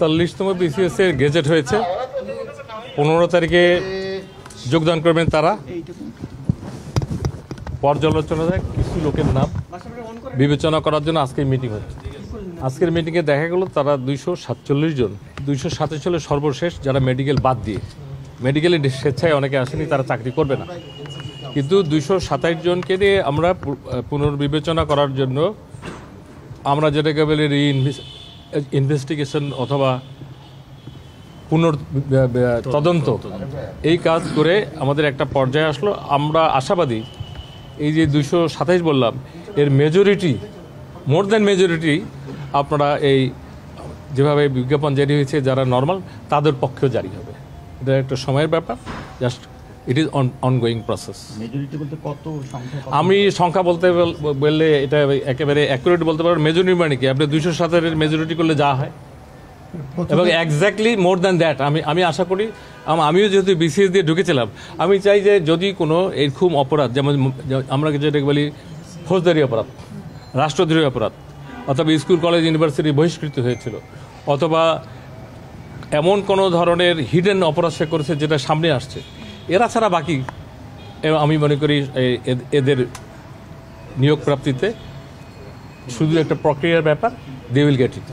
40তম BCS এর gazette হয়েছে। 15 তারিখে যোগদান করবেন তারা। পর্যালোচনায় কিছু লোকের নাম বিবেচনা করার জন্য আজকের মিটিং হচ্ছে। আজকের মিটিংয়ে দেখা গেল তারা 247 জন, 247 সর্বশেষ যারা মেডিকেল বাদ দিয়ে, মেডিকেলে স্বেচ্ছায় অনেকে আসেনি, তারা চাকরি করবে না, কিন্তু 227 জনকে দিয়ে আমরা পুনর্বিবেচনা করার জন্য আমরা যেটাকে বলি ইনভেস্টিগেশন অথবা তদন্ত, এই কাজ করে আমাদের একটা পর্যায়ে আসলো। আমরা আশাবাদী এই যে 227 বললাম, এর মেজরিটি, মোর দ্যান মেজরিটি আপনারা এই যেভাবে বিজ্ঞাপন জারি হয়েছে যারা নর্মাল, তাদের পক্ষেও জারি হবে। এটা একটা সময়ের ব্যাপার, just it is ongoing process. Majority বলতে কত সংখ্যা? আমি সংখ্যা বলতে বললে এটা একেবারে অ্যাকুরেট বলতে পারবো। মেজরিটি মানে কি, আপনি 207-এর মেজরিটি করলে যা হয়, এবং এক্স্যাক্টলি মোর দ্যান দ্যাট আমি আশা করি। আমিও যেহেতু বিসিএস দিয়ে ঢুকেছিলাম, আমি চাই যে যদি কোনো এরকম অপরাধ, যেমন আমরা যেটাকে বলি ফৌজদারি অপরাধ, রাষ্ট্রদ্রোহী অপরাধ, অথবা স্কুল কলেজ ইউনিভার্সিটি বহিষ্কৃত হয়েছিল, অথবা এমন কোনো ধরনের হিডেন অপরাধ সে করেছে যেটা সামনে আসছে, এরা ছাড়া বাকি আমি মনে করি এদের নিয়োগ প্রাপ্তিতে শুধু একটা প্রক্রিয়ার ব্যাপার, দে উইল গেট ইট।